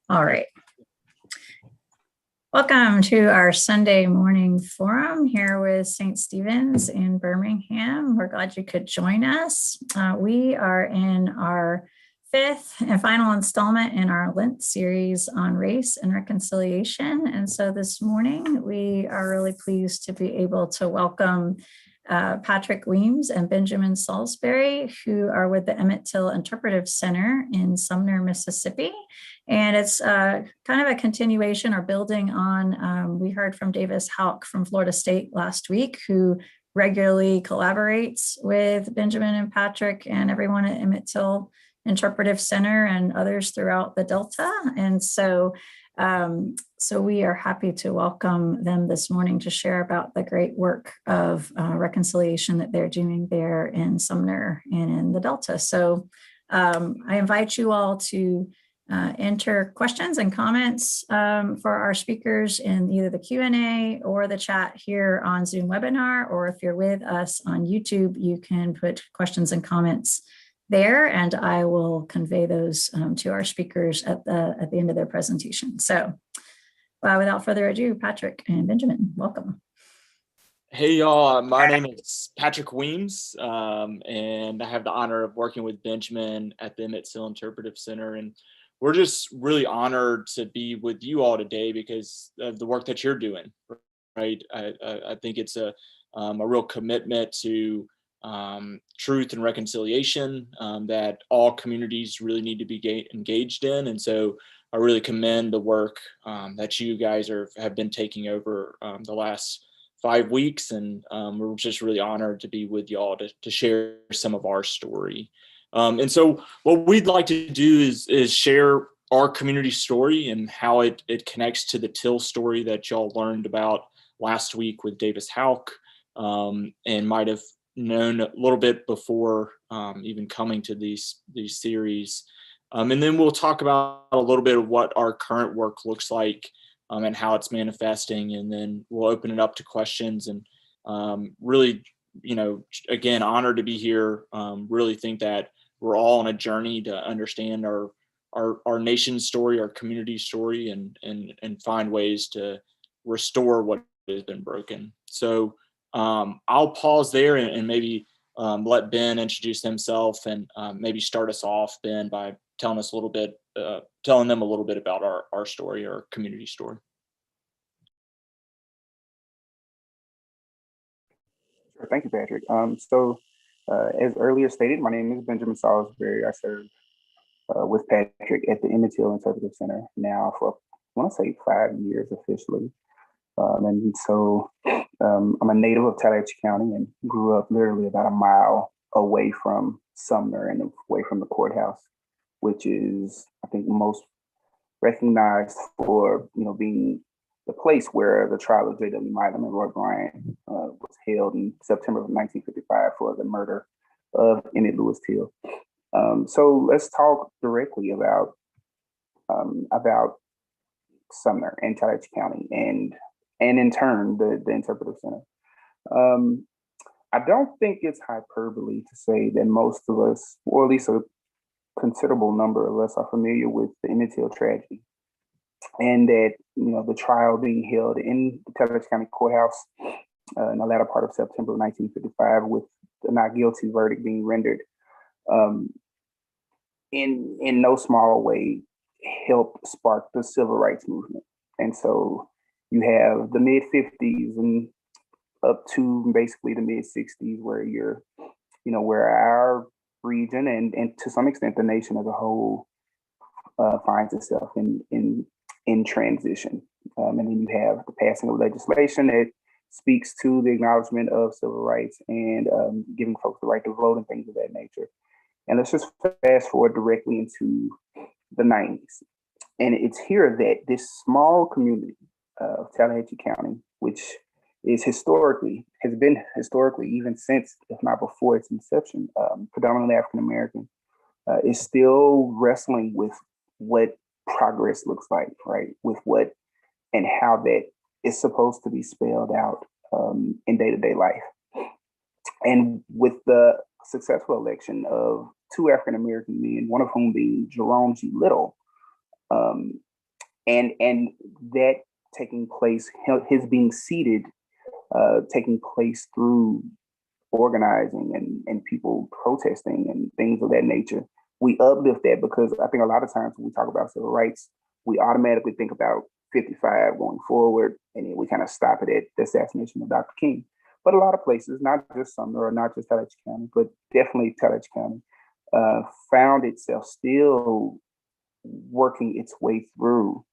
All right. Welcome to our Sunday morning forum here with St. Stephen's in Birmingham. We're glad you could join us. We are in our fifth and final installment in our Lent series on race and reconciliation. And so this morning, we are really pleased to be able to welcome Patrick Weems and Benjamin Saulsberry, who are with the Emmett Till Interpretive Center in Sumner, Mississippi. And it's kind of a continuation or building on, we heard from Davis Houck from Florida State last week, who regularly collaborates with Benjamin and Patrick and everyone at Emmett Till Interpretive Center and others throughout the Delta. And so we are happy to welcome them this morning to share about the great work of reconciliation that they're doing there in Sumner and in the Delta. So I invite you all to enter questions and comments for our speakers in either the Q&A or the chat here on Zoom webinar, or if you're with us on YouTube, you can put questions and comments there, and I will convey those to our speakers at the end of their presentation. So without further ado, Patrick and Benjamin, welcome. Hey, y'all. My name is Patrick Weems, and I have the honor of working with Benjamin at the Emmett Till Interpretive Center. And we're just really honored to be with you all today because of the work that you're doing, right? I think it's a real commitment to truth and reconciliation that all communities really need to be engaged in. And so I really commend the work that you guys have been taking over the last 5 weeks. And we're just really honored to be with y'all to share some of our story. And so what we'd like to do is share our community story and how it connects to the Till story that y'all learned about last week with Davis Houck and might have known a little bit before even coming to these series. And then we'll talk about a little bit of what our current work looks like and how it's manifesting. And then we'll open it up to questions and really, again, honored to be here. Really think that we're all on a journey to understand our nation's story, our community story, and find ways to restore what has been broken. So I'll pause there and maybe let Ben introduce himself and maybe start us off, Ben, by telling them a little bit about our story, our community story. Sure. Thank you, Patrick. As earlier stated, my name is Benjamin Saulsberry. I serve with Patrick at the Emmett Till Interpretive Center now for, I want to say, 5 years officially. I'm a native of Tallahatchie County and grew up literally about a mile away from Sumner and away from the courthouse, which is, I think, most recognized for, being the place where the trial of J.W. Milam and Roy Bryant was held in September of 1955 for the murder of Emmett Lewis Till. So let's talk directly about Sumner and Tallahatchie County and in turn the Interpretive Center. I don't think it's hyperbole to say that most of us, or at least a considerable number of us, are familiar with the Emmett Till tragedy, and that the trial being held in the Tallahatchie County Courthouse in the latter part of September of 1955, with the not guilty verdict being rendered, in no small way helped spark the civil rights movement. And so you have the mid 50s and up to basically the mid 60s where our region and to some extent the nation as a whole finds itself in transition. And then you have the passing of legislation that speaks to the acknowledgement of civil rights and giving folks the right to vote and things of that nature. And let's just fast forward directly into the 90s. And it's here that this small community of Tallahatchie County, which has been historically, even since, if not before its inception, predominantly African-American, is still wrestling with what progress looks like, right? With what and how that is supposed to be spelled out in day-to-day life. And with the successful election of two African-American men, one of whom being Jerome G. Little, and that taking place, his being seated, taking place through organizing and people protesting and things of that nature. We uplift that because I think a lot of times when we talk about civil rights, we automatically think about 55 going forward, and then we kind of stop it at the assassination of Dr. King. But a lot of places, not just Sumner or not just Tallahatchie County, but definitely Tallahatchie County, found itself still working its way through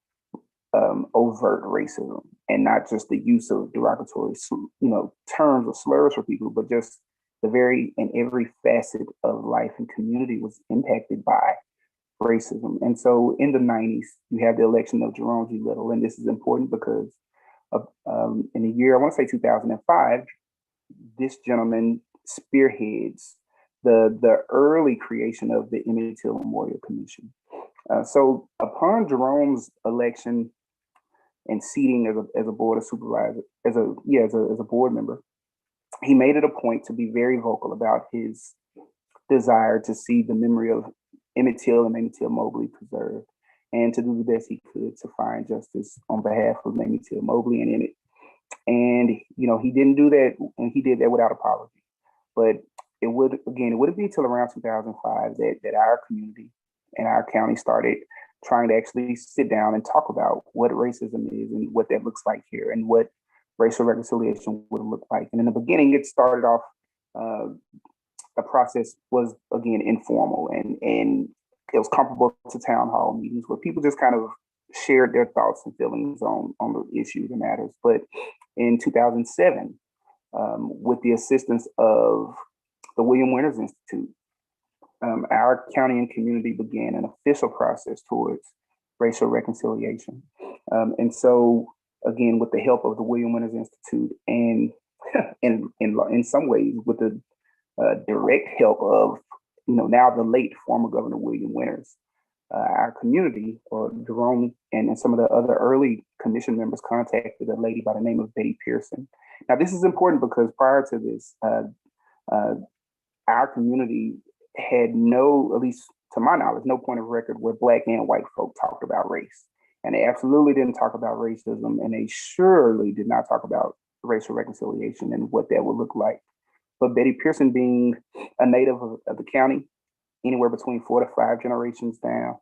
overt racism, and not just the use of derogatory, terms or slurs for people, but just the very and every facet of life and community was impacted by racism. And so in the 90s, you have the election of Jerome G. Little, and this is important because in the year, I want to say 2005, this gentleman spearheads the early creation of the Emmett Till Memorial Commission. So upon Jerome's election and seating as a board of supervisor, as a board member, he made it a point to be very vocal about his desire to see the memory of Emmett Till and Emmett Till Mobley preserved, and to do the best he could to find justice on behalf of Emmett Till Mobley and Emmett. And he didn't do that, and he did that without apology. But it wouldn't be until around 2005 that our community and our county started trying to actually sit down and talk about what racism is and what that looks like here and what racial reconciliation would look like. And in the beginning, it started off, the process was, again, informal, and it was comparable to town hall meetings where people just kind of shared their thoughts and feelings on the issues and matters. But in 2007, with the assistance of the William Winters Institute, our county and community began an official process towards racial reconciliation. And so, again, with the help of the William Winters Institute, and in some ways with the direct help of, now the late former Governor William Winters, our community, or Jerome and some of the other early commission members, contacted a lady by the name of Betty Pearson. Now, this is important because prior to this, our community had no, at least to my knowledge, no point of record where Black and white folk talked about race. And they absolutely didn't talk about racism, and they surely did not talk about racial reconciliation and what that would look like. But Betty Pearson, being a native of the county, anywhere between 4 to 5 generations down,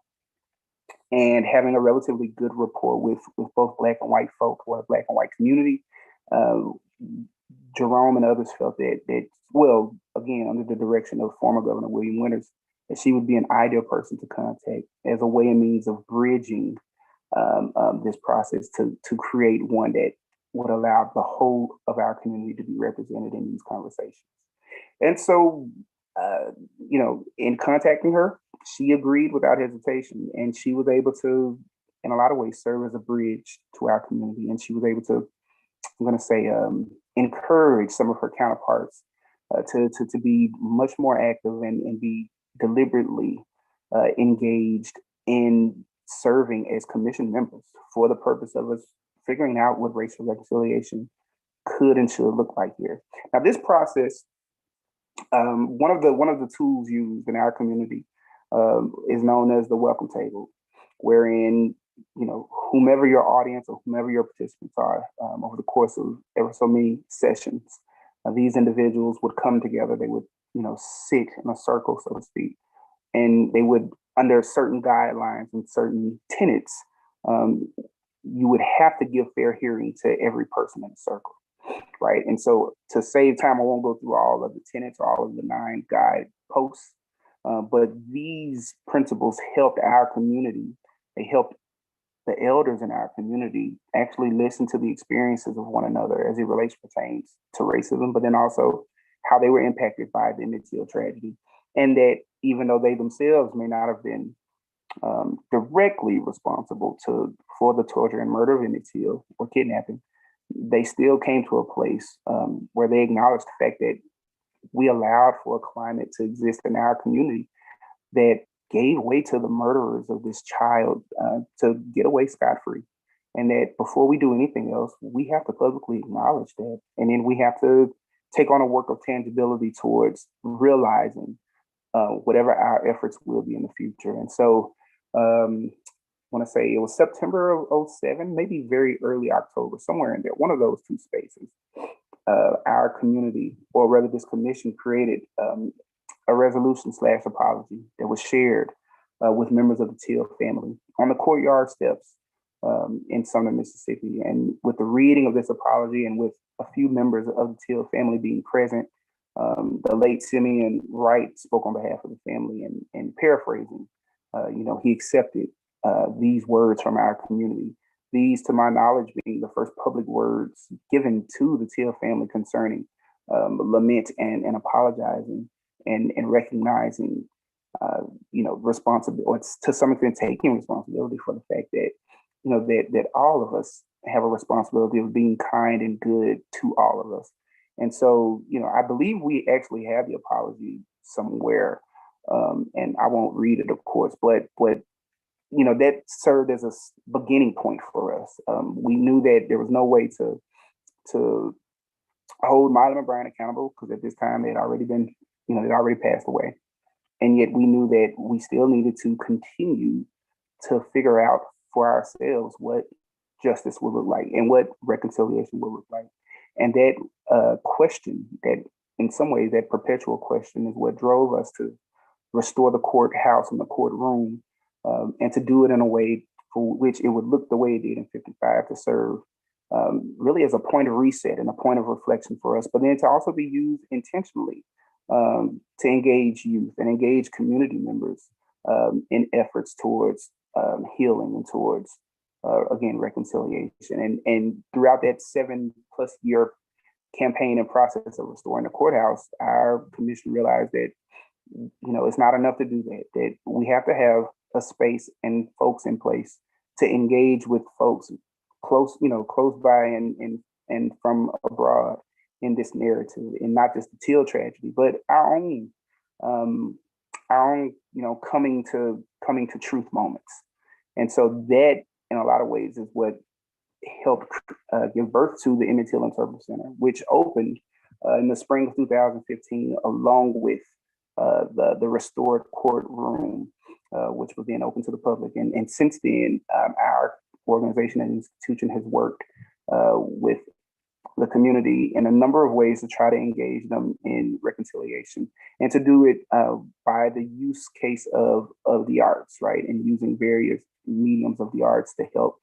and having a relatively good rapport with both Black and white folk, or the Black and white community, Jerome and others felt that, well, again, under the direction of former Governor William Winters, that she would be an ideal person to contact as a way and means of bridging this process to create one that would allow the whole of our community to be represented in these conversations. And so, in contacting her, she agreed without hesitation, and she was able to, in a lot of ways, serve as a bridge to our community. And she was able to, I'm going to say, encourage some of her counterparts to be much more active and be deliberately engaged in serving as commission members for the purpose of us figuring out what racial reconciliation could and should look like here. Now, this process, one of the tools used in our community is known as the welcome table, wherein whomever your audience or whomever your participants are, over the course of ever so many sessions, these individuals would come together. They would sit in a circle, so to speak, and they would, under certain guidelines and certain tenets, you would have to give fair hearing to every person in the circle, right? And so, to save time, I won't go through all of the tenets or all of the 9 guide posts, but these principles helped our community. They helped the elders in our community actually listen to the experiences of one another as it pertains to racism, but then also how they were impacted by the Emmett Till tragedy. And that even though they themselves may not have been directly responsible for the torture and murder of Emmett Till or kidnapping, they still came to a place where they acknowledged the fact that we allowed for a climate to exist in our community that gave way to the murderers of this child to get away scot-free. And that before we do anything else, we have to publicly acknowledge that. And then we have to take on a work of tangibility towards realizing whatever our efforts will be in the future. And so want to say it was September of '07, maybe very early October, somewhere in there, one of those two spaces. Our community, or rather this commission, created a resolution / apology that was shared with members of the Till family on the courtyard steps in Sumner, Mississippi. And with the reading of this apology and with a few members of the Till family being present, the late Simeon Wright spoke on behalf of the family and paraphrasing, he accepted these words from our community. These, to my knowledge, being the first public words given to the Till family concerning lament and apologizing and recognizing, responsibility, or to some extent taking responsibility for the fact that, that all of us have a responsibility of being kind and good to all of us. And so, I believe we actually have the apology somewhere, and I won't read it, of course, but that served as a beginning point for us. We knew that there was no way to hold Mylon and Brian accountable, because at this time they'd already been, they'd already passed away. And yet we knew that we still needed to continue to figure out for ourselves what justice would look like and what reconciliation would look like. And that question, that in some ways, that perpetual question, is what drove us to restore the courthouse and the courtroom, and to do it in a way for which it would look the way it did in '55, to serve really as a point of reset and a point of reflection for us, but then to also be used intentionally to engage youth and engage community members in efforts towards healing and towards, again, reconciliation. And throughout that 7+ year campaign and process of restoring the courthouse, our commission realized that, it's not enough to do that we have to have a space and folks in place to engage with folks close by and from abroad in this narrative, and not just the Till tragedy, but our own coming to truth moments. And so that, in a lot of ways, is what helped give birth to the Emmett Till Interpretive Center, which opened in the spring of 2015, along with the restored courtroom, which was then open to the public. And since then, our organization and institution has worked with the community in a number of ways to try to engage them in reconciliation, and to do it by the use case of the arts, right? And using various mediums of the arts to help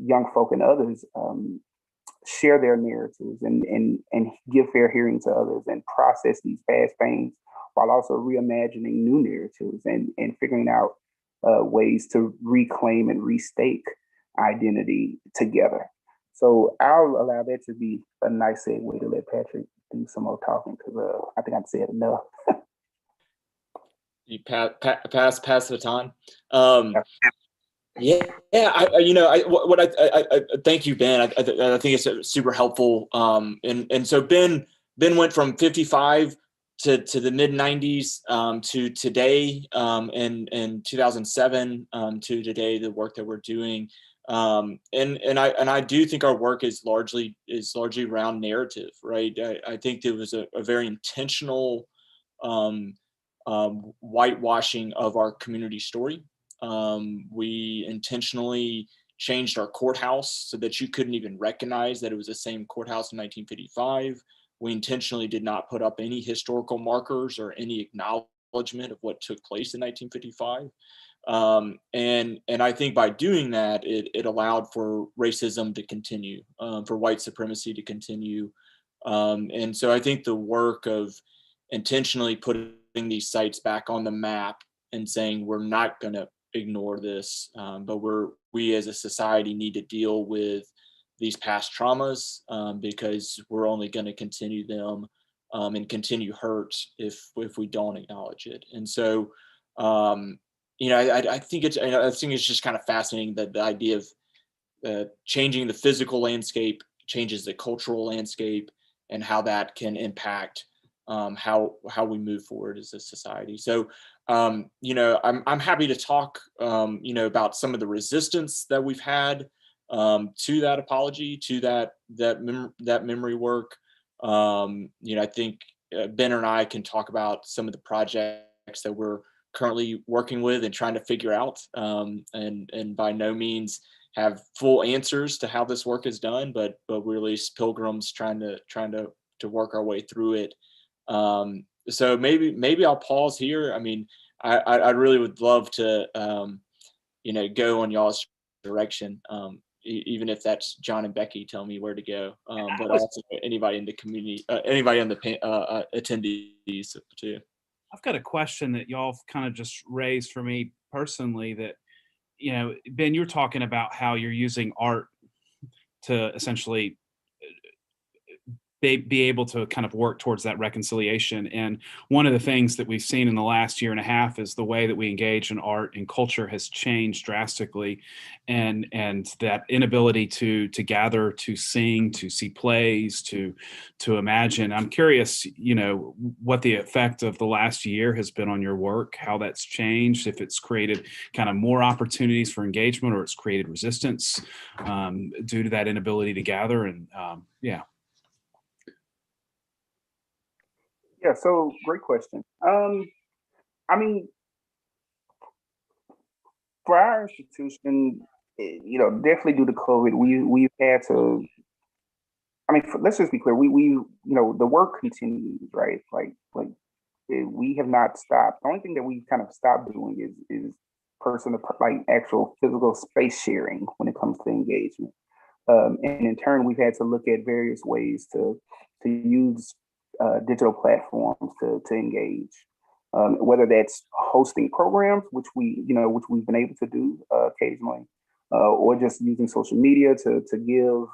young folk and others share their narratives and give fair hearing to others and process these past pains, while also reimagining new narratives and figuring out ways to reclaim and restake identity together. So I'll allow that to be a nice segue to let Patrick do some more talking, because I think I've said enough. You pass the baton. Yeah. I thank you, Ben. I think it's super helpful. And so Ben went from 55 to the mid 90s to today, in 2007 to today, the work that we're doing. And I do think our work is largely around narrative, right? I think there was a very intentional whitewashing of our community story. We intentionally changed our courthouse so that you couldn't even recognize that it was the same courthouse in 1955. We intentionally did not put up any historical markers or any acknowledgement of what took place in 1955. And I think by doing that, it allowed for racism to continue, for white supremacy to continue. And so I think the work of intentionally putting these sites back on the map and saying we're not going to ignore this, but we as a society need to deal with these past traumas, because we're only going to continue them and continue hurt if we don't acknowledge it. And so I think it's just kind of fascinating that the idea of changing the physical landscape changes the cultural landscape, and how that can impact how we move forward as a society. So I'm happy to talk about some of the resistance that we've had to that apology, to that memory work. I think Ben and I can talk about some of the projects that we're currently working with and trying to figure out, and by no means have full answers to how this work is done, but we're at least pilgrims trying to work our way through it. So maybe I'll pause here. I mean, I really would love to go on y'all's direction, even if that's John and Becky tell me where to go, but also anybody in the community, anybody on the attendees too. I've got a question that y'all kind of just raised for me personally that, Ben, you're talking about how you're using art to essentially be able to kind of work towards that reconciliation. And one of the things that we've seen in the last year and a half is the way that we engage in art and culture has changed drastically. And that inability to gather, to sing, to see plays, to imagine. I'm curious, what the effect of the last year has been on your work, how that's changed, if it's created kind of more opportunities for engagement or it's created resistance due to that inability to gather. And yeah. Yeah, so great question. I mean, for our institution, definitely due to COVID, we've had to. I mean, let's just be clear. We the work continues, right? Like we have not stopped. The only thing that we kind of stopped doing is actual physical space sharing when it comes to engagement. And in turn, we've had to look at various ways to use digital platforms to engage, whether that's hosting programs, which we've been able to do occasionally, or just using social media to give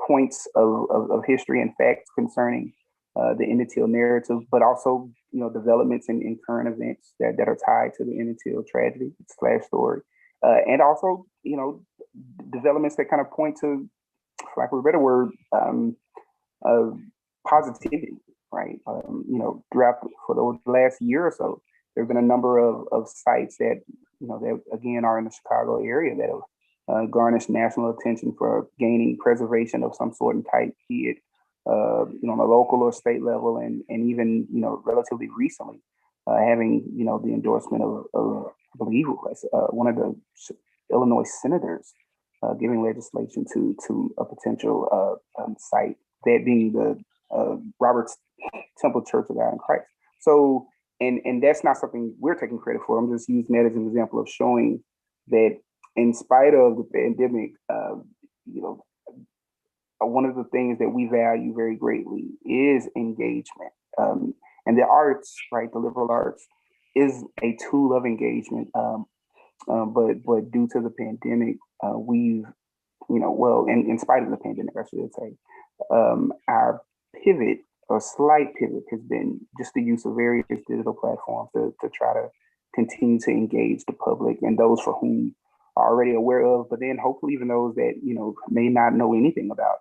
points of history and facts concerning the Emmett Till narrative, but also developments in current events that are tied to the Emmett Till tragedy / story, and also developments that kind of point to, for lack of a better word, positivity, right? Throughout for the last year or so, there have been a number of sites that that again are in the Chicago area that have garnished national attention for gaining preservation of some sort and type, be it on a local or state level, and even relatively recently having the endorsement of I believe it was one of the Illinois senators giving legislation to a potential site, that being the Robert's Temple Church of God in Christ. So, and that's not something we're taking credit for. I'm just using that as an example of showing that in spite of the pandemic, one of the things that we value very greatly is engagement. And the arts, right, the liberal arts, is a tool of engagement. But due to the pandemic, we've, in spite of the pandemic, I should say, our pivot, or slight pivot, has been just the use of various digital platforms to try to continue to engage the public and those for whom are already aware of, but then hopefully even those that may not know anything about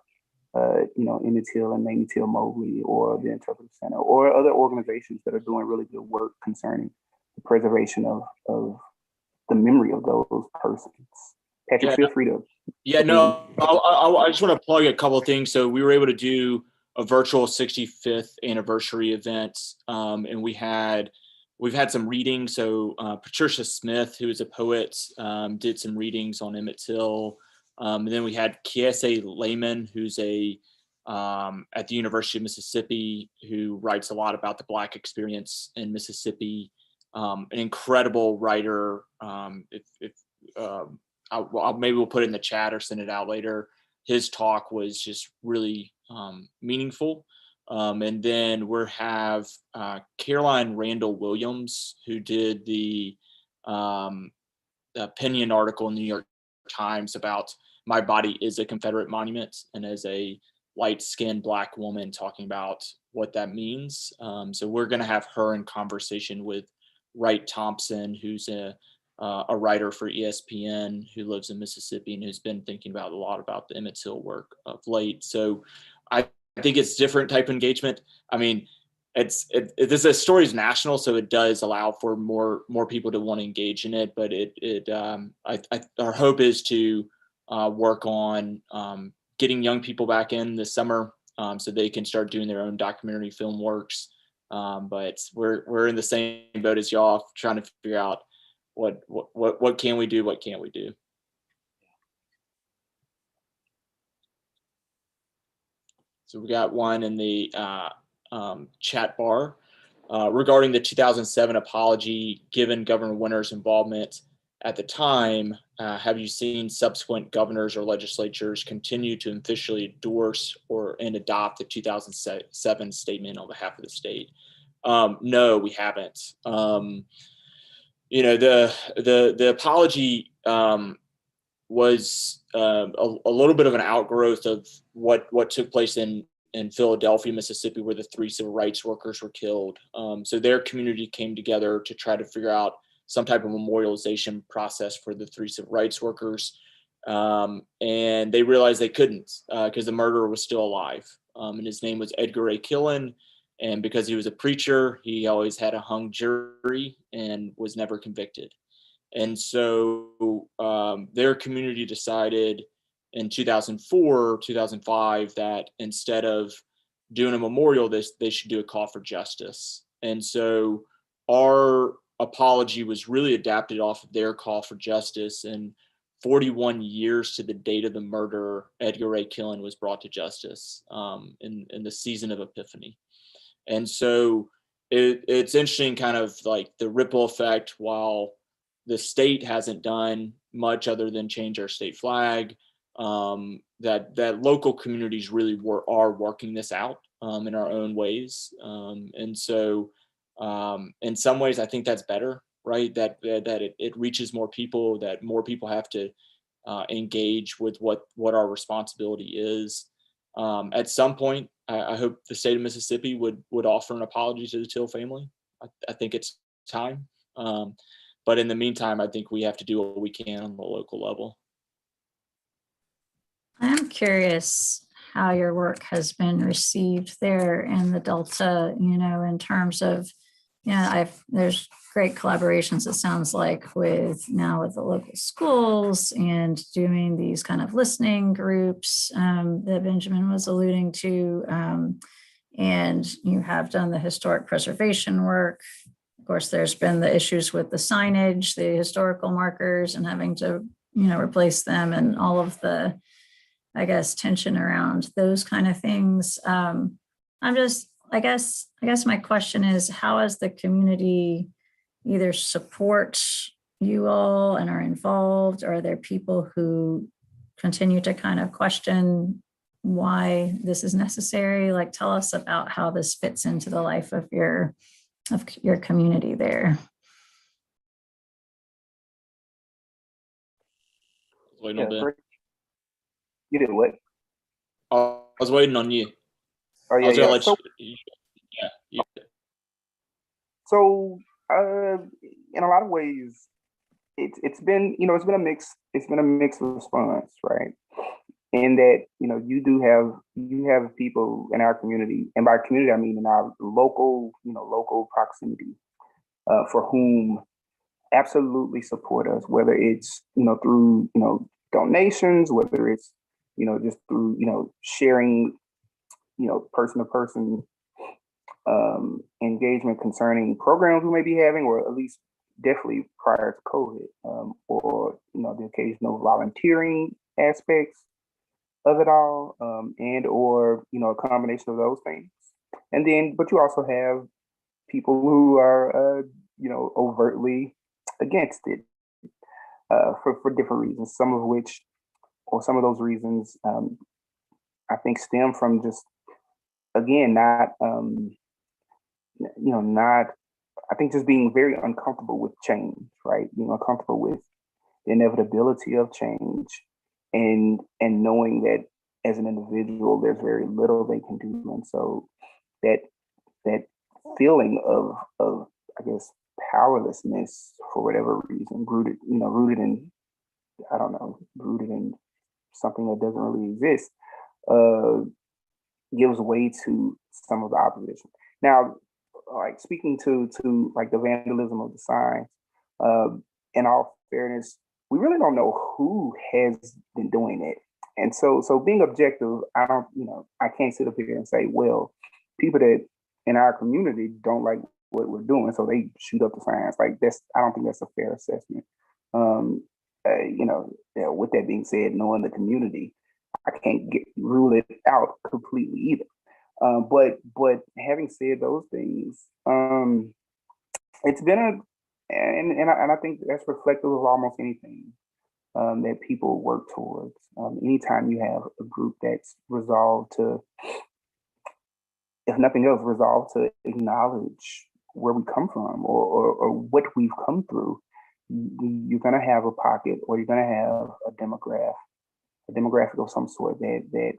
Emmett Till and Mamie Till Mobley or the Interpretive Center or other organizations that are doing really good work concerning the preservation of the memory of those persons. Patrick, feel free to. Yeah, no, I just want to plug a couple of things. So we were able to do a virtual 65th anniversary event, and we've had some readings. So Patricia Smith, who is a poet, did some readings on Emmett Till. And then we had Kiese Lehman, who's at the University of Mississippi, who writes a lot about the Black experience in Mississippi. An incredible writer. Maybe we'll put it in the chat or send it out later. His talk was just really meaningful. And then we have Caroline Randall Williams, who did the opinion article in the New York Times about "My Body is a Confederate Monument," and as a light-skinned Black woman talking about what that means. So we're going to have her in conversation with Wright Thompson, who's a writer for ESPN who lives in Mississippi and who's been thinking about a lot about the Emmett Till work of late. So I think it's different type of engagement. I mean, the story is national, so it does allow for more people to want to engage in it. But our hope is to work on getting young people back in this summer so they can start doing their own documentary film works. But we're in the same boat as y'all, trying to figure out what can we do, what can't we do. So we got one in the chat bar regarding the 2007 apology. Given Governor Winter's involvement at the time, have you seen subsequent governors or legislatures continue to officially endorse and adopt the 2007 statement on behalf of the state? No, we haven't. You know, the apology was a little bit of an outgrowth of what took place in Philadelphia, Mississippi, where the 3 civil rights workers were killed. So their community came together to try to figure out some type of memorialization process for the 3 civil rights workers. And they realized they couldn't because the murderer was still alive. And his name was Edgar A. Killen. And because he was a preacher, he always had a hung jury and was never convicted. And so their community decided in 2004, 2005, that instead of doing a memorial, they should do a call for justice. And so our apology was really adapted off of their call for justice. And 41 years to the date of the murder, Edgar A. Killen was brought to justice in the season of Epiphany. And so it's interesting, kind of like the ripple effect. While the state hasn't done much other than change our state flag, that local communities really are working this out in our own ways. And so in some ways, I think that's better, right? That it reaches more people, that more people have to engage with what our responsibility is. At some point, I hope the state of Mississippi would offer an apology to the Till family. I think it's time. But in the meantime, I think we have to do what we can on the local level. I'm curious how your work has been received there in the Delta, you know, in terms of, there's great collaborations, it sounds like, with the local schools and doing these kind of listening groups that Benjamin was alluding to. And you have done the historic preservation work. Of course, there's been the issues with the signage, the historical markers, and having to, replace them, and all of the, I guess, tension around those kind of things. I guess my question is, how has the community either support you all and are involved, or are there people who continue to kind of question why this is necessary? Like, tell us about how this fits into the life of your community there. Waiting on Ben. You did what? I was waiting on you. Oh yeah, yeah. So, in a lot of ways, it's been a mixed response, right? In that you have people in our community, and by community I mean in our local proximity, for whom absolutely support us, whether it's through donations, whether it's just through sharing person to person engagement concerning programs we may be having, or at least definitely prior to COVID, or the occasional volunteering aspects of it all, and or a combination of those things. And then, but you also have people who are overtly against it for different reasons. Some of those reasons I think stem from just, again, I think just being very uncomfortable with change, right? Being uncomfortable with the inevitability of change, and knowing that as an individual there's very little they can do. And so that feeling of I guess powerlessness, for whatever reason, rooted in something that doesn't really exist, gives way to some of the opposition. Now, like, speaking to like the vandalism of the signs, in all fairness, we really don't know who has been doing it. And so being objective, I can't sit up here and say, well, people that in our community don't like what we're doing, so they shoot up the signs. Like I don't think that's a fair assessment. With that being said, knowing the community, I can't rule it out completely either. But having said those things, it's been and I think that's reflective of almost anything that people work towards. Anytime you have a group that's resolved to, if nothing else, resolved to acknowledge where we come from or what we've come through, you're going to have a pocket, or you're going to have a demographic of some sort that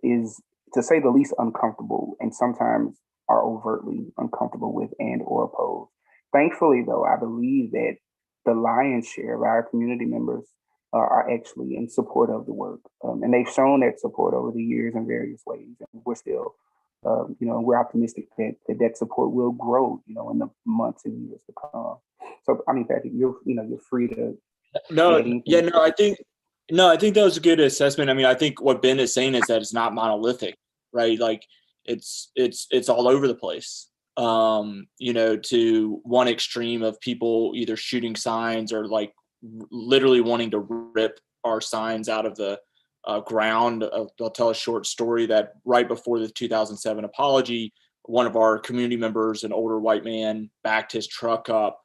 is, to say the least, uncomfortable, and sometimes are overtly uncomfortable with and or opposed. Thankfully, though, I believe that the lion's share of our community members are actually in support of the work, and they've shown that support over the years in various ways. And we're still, we're optimistic that support will grow, in the months and years to come. So, I mean, Patrick, you're free to. I think that was a good assessment. I mean, I think what Ben is saying is that it's not monolithic, right? Like it's all over the place. To one extreme of people either shooting signs or like literally wanting to rip our signs out of the ground. I'll tell a short story that right before the 2007 apology, one of our community members, an older white man, backed his truck up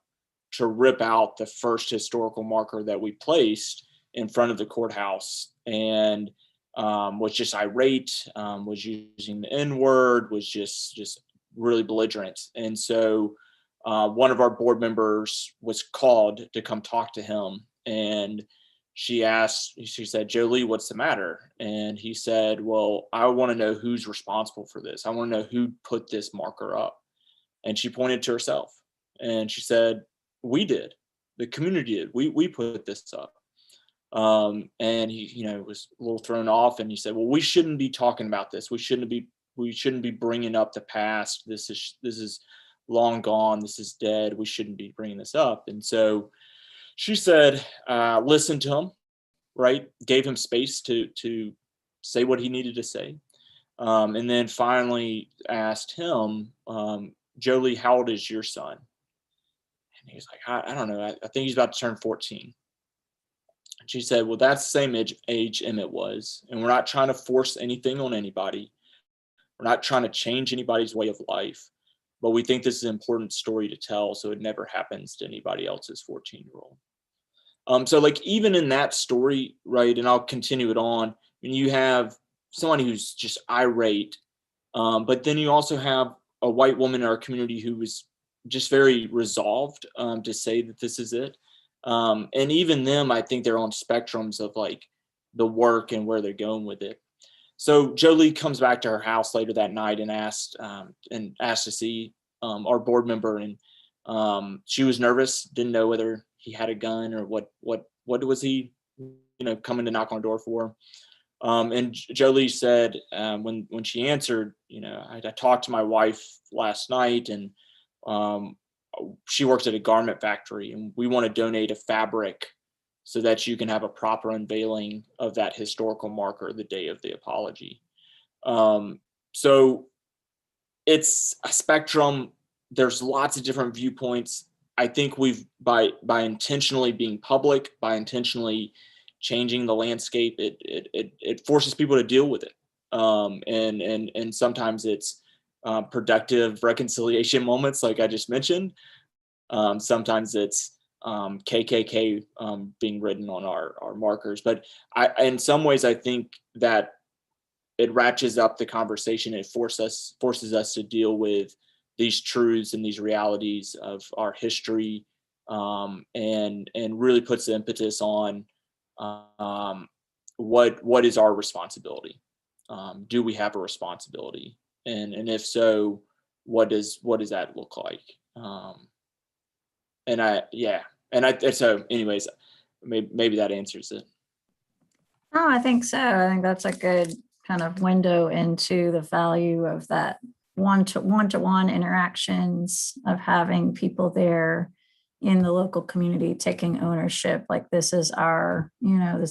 to rip out the first historical marker that we placed in front of the courthouse, and was just irate, was using the N-word, was just really belligerent. And so one of our board members was called to come talk to him, and she said, "Jolie, what's the matter?" And he said, "Well, I want to know who's responsible for this. I want to know who put this marker up." And she pointed to herself, and she said, "We did. The community did. We put this up." And he, was a little thrown off, and he said, "Well, we shouldn't be talking about this. We shouldn't be bringing up the past. This is long gone. This is dead. We shouldn't be bringing this up." And so she said, listen to him, right? Gave him space to say what he needed to say. And then finally asked him, "Jolie, how old is your son?" And he's like, I don't know. I think he's about to turn 14. And she said, "Well, that's the same age Emmett was. And we're not trying to force anything on anybody. We're not trying to change anybody's way of life. But we think this is an important story to tell, so it never happens to anybody else's 14-year-old. So like even in that story, right, and I'll continue it on, when you have somebody who's just irate, but then you also have a white woman in our community who was just very resolved to say that this is it. And even them, I think they're on spectrums of like the work and where they're going with it. So Jolie comes back to her house later that night and asked to see our board member, and she was nervous, didn't know whether he had a gun or what was he, coming to knock on the door for. And Jolie said, when she answered, I talked to my wife last night, and she works at a garment factory, and we want to donate a fabric so that you can have a proper unveiling of that historical marker the day of the apology. So it's a spectrum. There's lots of different viewpoints. I think we've, by intentionally being public, by intentionally changing the landscape, it forces people to deal with it. And sometimes it's productive reconciliation moments, like I just mentioned. Sometimes it's KKK being written on our markers. But in some ways, I think that it ratchets up the conversation. It forces us to deal with these truths and these realities of our history, and really puts the impetus on what is our responsibility? Do we have a responsibility? And if so, what does that look like? So anyways, maybe that answers it. Oh, I think so. I think that's a good kind of window into the value of that one-to-one interactions, of having people there in the local community taking ownership. Like, this is our monument,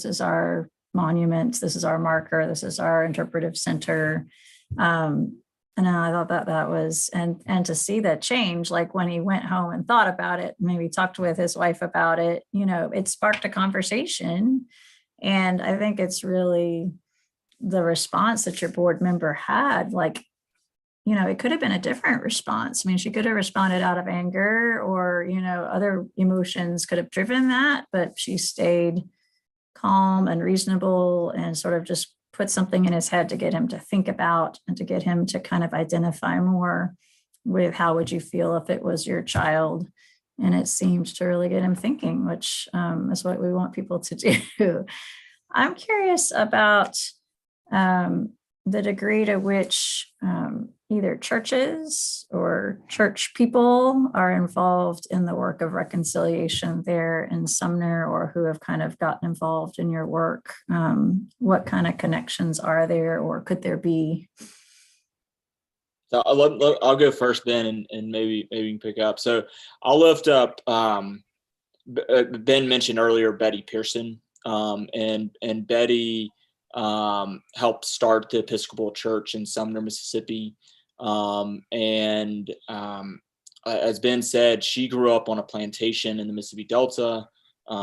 this is our marker, this is our interpretive center. And I thought that was, and to see that change, like when he went home and thought about it, maybe talked with his wife about it, it sparked a conversation. And I think it's really the response that your board member had, like, it could have been a different response. I mean, she could have responded out of anger, or, other emotions could have driven that, but she stayed calm and reasonable and sort of just put something in his head to get him to think about and to get him to kind of identify more with how would you feel if it was your child. And it seemed to really get him thinking, which is what we want people to do. I'm curious about the degree to which either churches or church people are involved in the work of reconciliation there in Sumner, or who have kind of gotten involved in your work. What kind of connections are there, or could there be? So I'll go first, Ben, and maybe you can pick up. So I'll lift up, Ben mentioned earlier Betty Pearson, and Betty helped start the Episcopal Church in Sumner, Mississippi. As Ben said, she grew up on a plantation in the Mississippi Delta.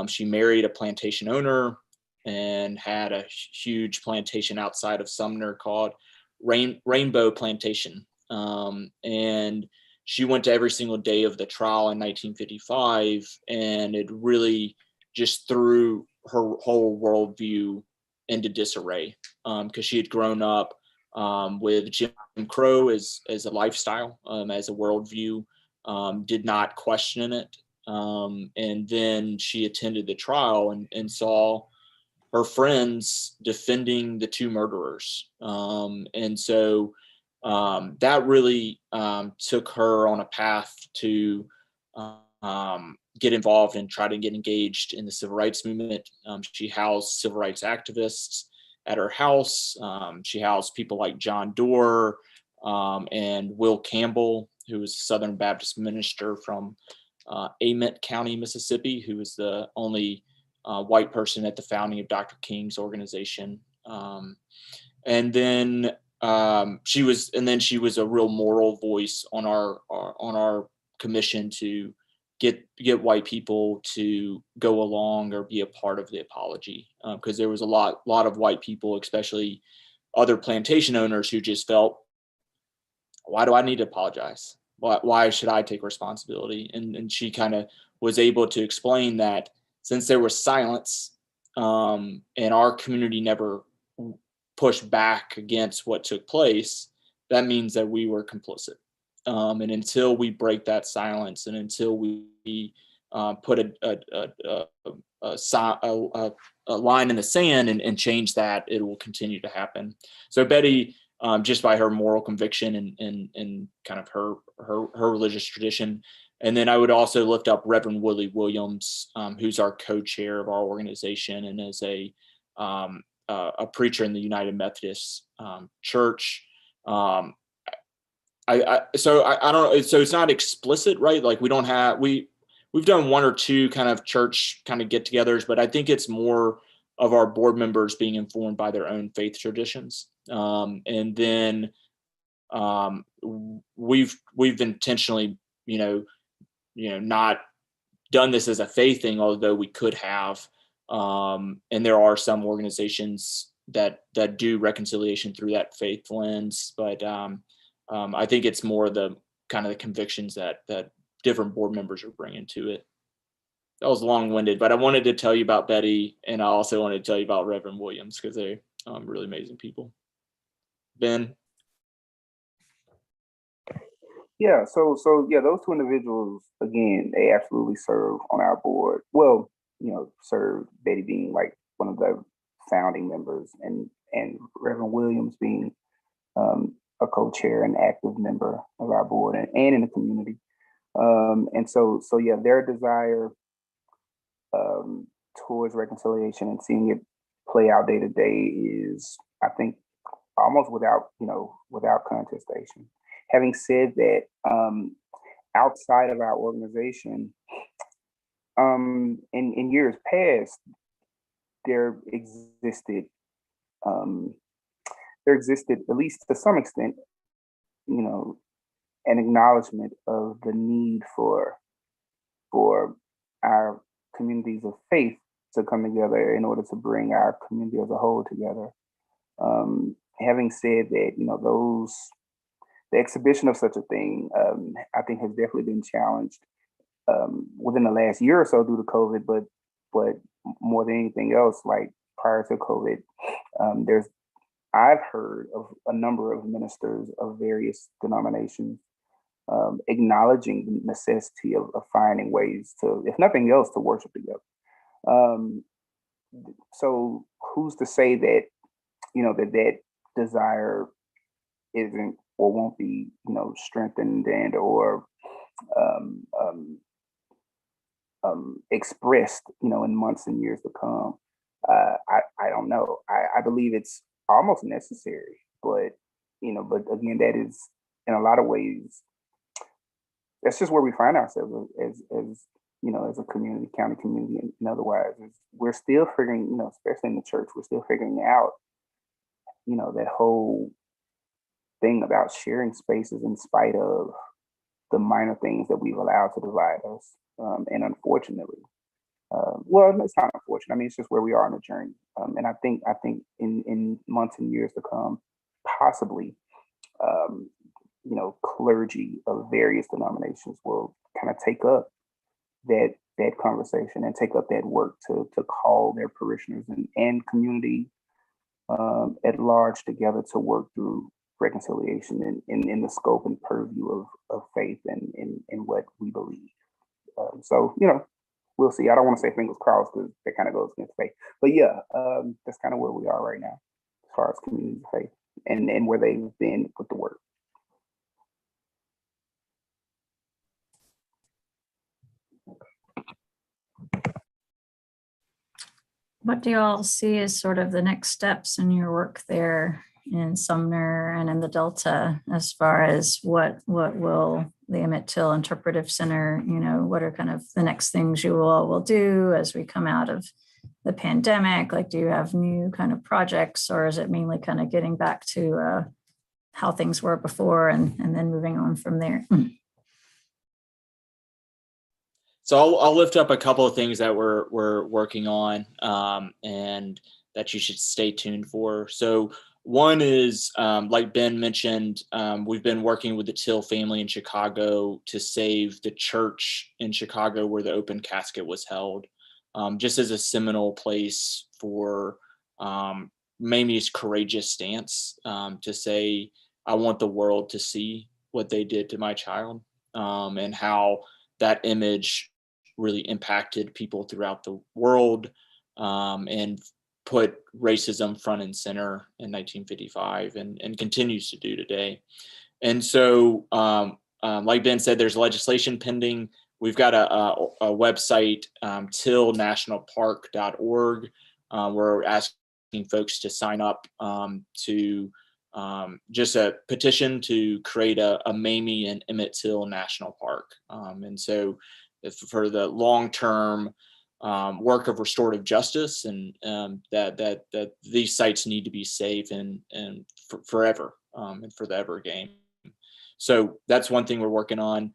She married a plantation owner and had a huge plantation outside of Sumner called Rainbow Plantation. And she went to every single day of the trial in 1955, and it really just threw her whole worldview into disarray, because she had grown up with Jim Crow as a lifestyle, as a worldview, did not question it. And then she attended the trial and saw her friends defending the two murderers. And so that really took her on a path to get involved and try to get engaged in the civil rights movement. She housed civil rights activists at her house. She housed people like John Doerr and Will Campbell, who was a Southern Baptist minister from Emmett County, Mississippi, who was the only white person at the founding of Dr. King's organization. And then she was a real moral voice on our commission to get white people to go along or be a part of the apology, because there was a lot of white people, especially other plantation owners, who just felt, why do I need to apologize? Why should I take responsibility? And she kind of was able to explain that since there was silence, and our community never pushed back against what took place, that means that we were complicit. And until we break that silence, and until we put a line in the sand and change that, it will continue to happen. So Betty, just by her moral conviction and kind of her religious tradition. And then I would also lift up Reverend Willie Williams, who's our co-chair of our organization and is a preacher in the United Methodist Church. So I don't know. So it's not explicit, right? Like we've done one or two kind of church kind of get-togethers, but I think it's more of our board members being informed by their own faith traditions. And then we've intentionally, not done this as a faith thing, although we could have. And there are some organizations that do reconciliation through that faith lens, but I think it's more the kind of the convictions that different board members are bringing to it. That was long-winded, but I wanted to tell you about Betty, and I also wanted to tell you about Reverend Williams, because they're really amazing people. Ben? Yeah, so yeah, those two individuals, again, they absolutely serve on our board. Well, served, Betty being like one of the founding members, and Reverend Williams being a co-chair and active member of our board and in the community. And so yeah, their desire towards reconciliation and seeing it play out day to day is, I think, almost without contestation. Having said that, outside of our organization, in years past, there existed, at least to some extent, you know, an acknowledgement of the need for our communities of faith to come together in order to bring our community as a whole together. Having said that, the exhibition of such a thing, I think, has definitely been challenged within the last year or so due to COVID, but more than anything else, like prior to COVID, I've heard of a number of ministers of various denominations acknowledging the necessity of finding ways to, if nothing else, to worship together. So who's to say that, that desire isn't or won't be, strengthened and or expressed, in months and years to come. I don't know. I believe it's almost necessary, but again, that is in a lot of ways, that's just where we find ourselves as as a community, county community, and otherwise. We're still figuring, especially in the church, we're still figuring out, that whole thing about sharing spaces in spite of the minor things that we've allowed to divide us. And unfortunately, well, it's not unfortunate. I mean, it's just where we are on the journey. And I think in months and years to come, possibly, clergy of various denominations will kind of take up that conversation and take up that work to call their parishioners and community at large together to work through reconciliation in the scope and purview of faith and in what we believe. So, we'll see. I don't want to say fingers crossed because that kind of goes against faith. But yeah, that's kind of where we are right now as far as community of faith and where they've been with the work. What do you all see as sort of the next steps in your work there in Sumner and in the Delta, as far as what will the Emmett Till Interpretive Center, what are kind of the next things you all will do as we come out of the pandemic? Like, do you have new kind of projects, or is it mainly kind of getting back to how things were before and then moving on from there? So I'll lift up a couple of things that we're working on and that you should stay tuned for. So one is, like Ben mentioned, we've been working with the Till family in Chicago to save the church in Chicago where the open casket was held, just as a seminal place for Mamie's courageous stance to say, I want the world to see what they did to my child, and how that image really impacted people throughout the world, and put racism front and center in 1955 and continues to do today. And so, like Ben said, there's legislation pending. We've got a website, tillnationalpark.org, where we're asking folks to sign up to just a petition to create a Mamie and Emmett Till National Park. And so for the long-term work of restorative justice, and that these sites need to be safe and forever, and for the ever game. So that's one thing we're working on.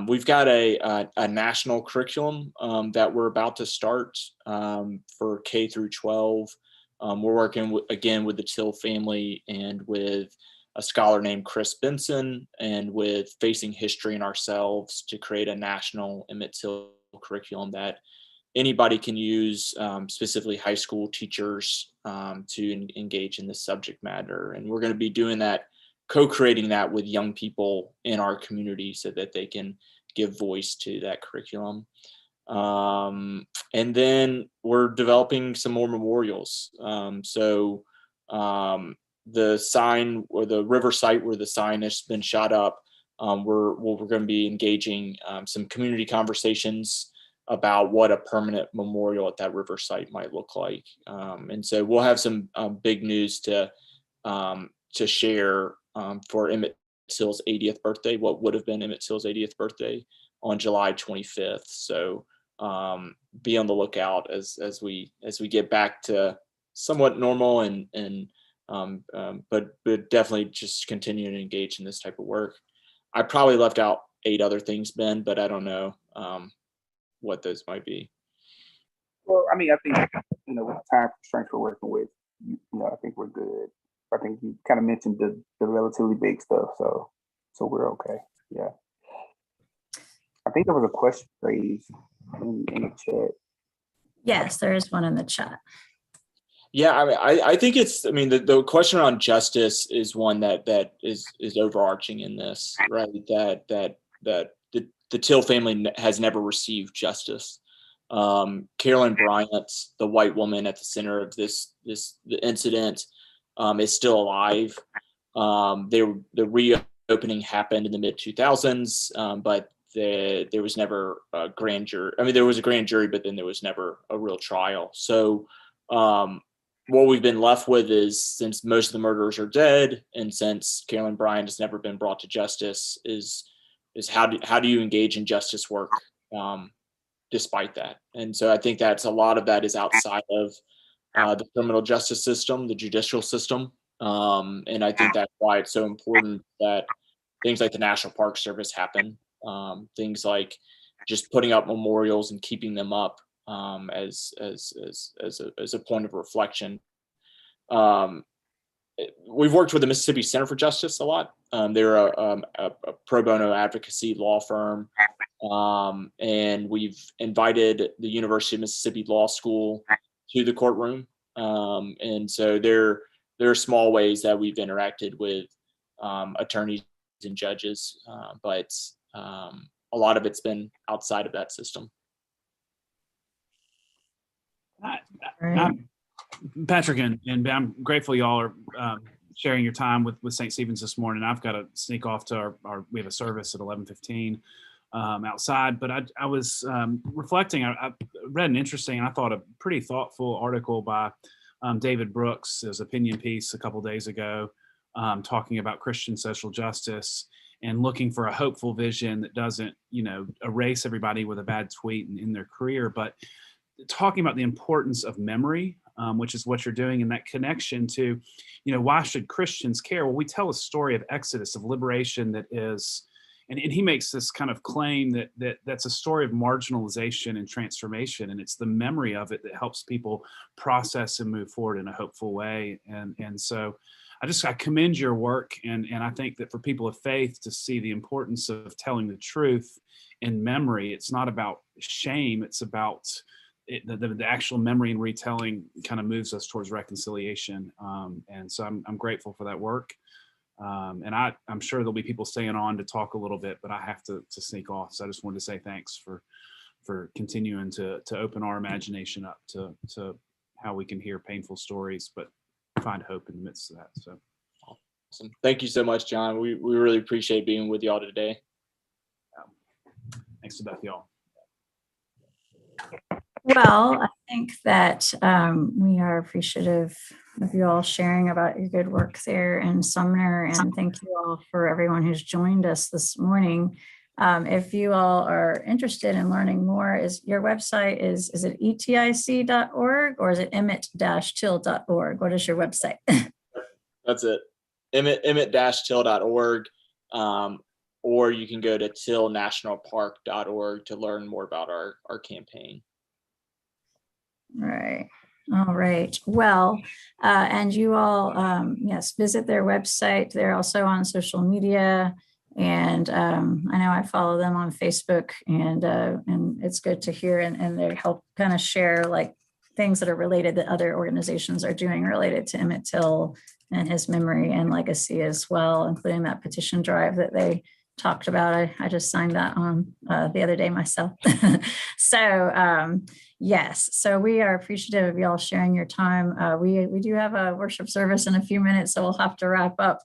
We've got a national curriculum that we're about to start for K through 12. We're working again with the Till family and with a scholar named Chris Benson and with Facing History and Ourselves to create a national Emmett Till curriculum that anybody can use, specifically high school teachers, to engage in this subject matter. And we're going to be doing that, co-creating that with young people in our community so that they can give voice to that curriculum. And then we're developing some more memorials. The sign, or the river site where the sign has been shot up, we're going to be engaging some community conversations about what a permanent memorial at that river site might look like. And so we'll have some big news to share for Emmett Till's 80th birthday, what would have been Emmett Till's 80th birthday on July 25th. So be on the lookout as we get back to somewhat normal and But definitely just continue to engage in this type of work. I probably left out 8 other things, Ben, but I don't know what those might be. Well, I mean, I think, with the time constraints we're working with, I think we're good. I think you kind of mentioned the relatively big stuff, so we're okay. Yeah. I think there was a question raised in the chat. Yes, there is one in the chat. Yeah, I mean, I think it's, I mean, the question on justice is one that is overarching in this, right? That the Till family has never received justice. Carolyn Bryant, the white woman at the center of the incident, is still alive. The reopening happened in the mid 2000s, but there was never a grand jury. I mean, there was a grand jury, but then there was never a real trial. So what we've been left with is, since most of the murderers are dead, and since Carolyn Bryant has never been brought to justice, is how do you engage in justice work despite that? And so I think that's a lot of that is outside of the criminal justice system, the judicial system. And I think that's why it's so important that things like the National Park Service happen. Things like just putting up memorials and keeping them up as a point of reflection. We've worked with the Mississippi Center for Justice a lot. They're a pro bono advocacy law firm, and we've invited the University of Mississippi Law School to the courtroom. And so there are small ways that we've interacted with attorneys and judges, but a lot of it's been outside of that system. Patrick and I'm grateful y'all are sharing your time with St. Stephen's this morning. I've got to sneak off to we have a service at 11:15 outside, but I was reflecting. I read an interesting, I thought a pretty thoughtful article by David Brooks, his opinion piece a couple days ago, talking about Christian social justice and looking for a hopeful vision that doesn't, erase everybody with a bad tweet in their career, but talking about the importance of memory, which is what you're doing, and that connection to, why should Christians care? Well, we tell a story of Exodus, of liberation that is, and he makes this kind of claim that's a story of marginalization and transformation, and it's the memory of it that helps people process and move forward in a hopeful way. And so I commend your work, and I think that for people of faith to see the importance of telling the truth in memory, it's not about shame, it's about the actual memory and retelling kind of moves us towards reconciliation. And so I'm grateful for that work. And I'm sure there'll be people staying on to talk a little bit, but I have to sneak off. So I just wanted to say thanks for continuing to open our imagination up to how we can hear painful stories, but find hope in the midst of that. So awesome. Thank you so much, John. We really appreciate being with y'all today. Thanks to both y'all. Well, I think that we are appreciative of you all sharing about your good work there in Sumner, and thank you all for everyone who's joined us this morning. If you all are interested in learning more, your website is it etic.org or is it emmett-till.org? What is your website? That's it, emmett-till.org, or you can go to tillnationalpark.org to learn more about our campaign. Right. All right. Well, and you all, yes, visit their website. They're also on social media, and I know I follow them on Facebook, and it's good to hear, and they help kind of share like things that are related that other organizations are doing related to Emmett Till and his memory and legacy as well, including that petition drive that they talked about. I just signed that on the other day myself. So yes, so we are appreciative of y'all sharing your time. We do have a worship service in a few minutes, so we'll have to wrap up.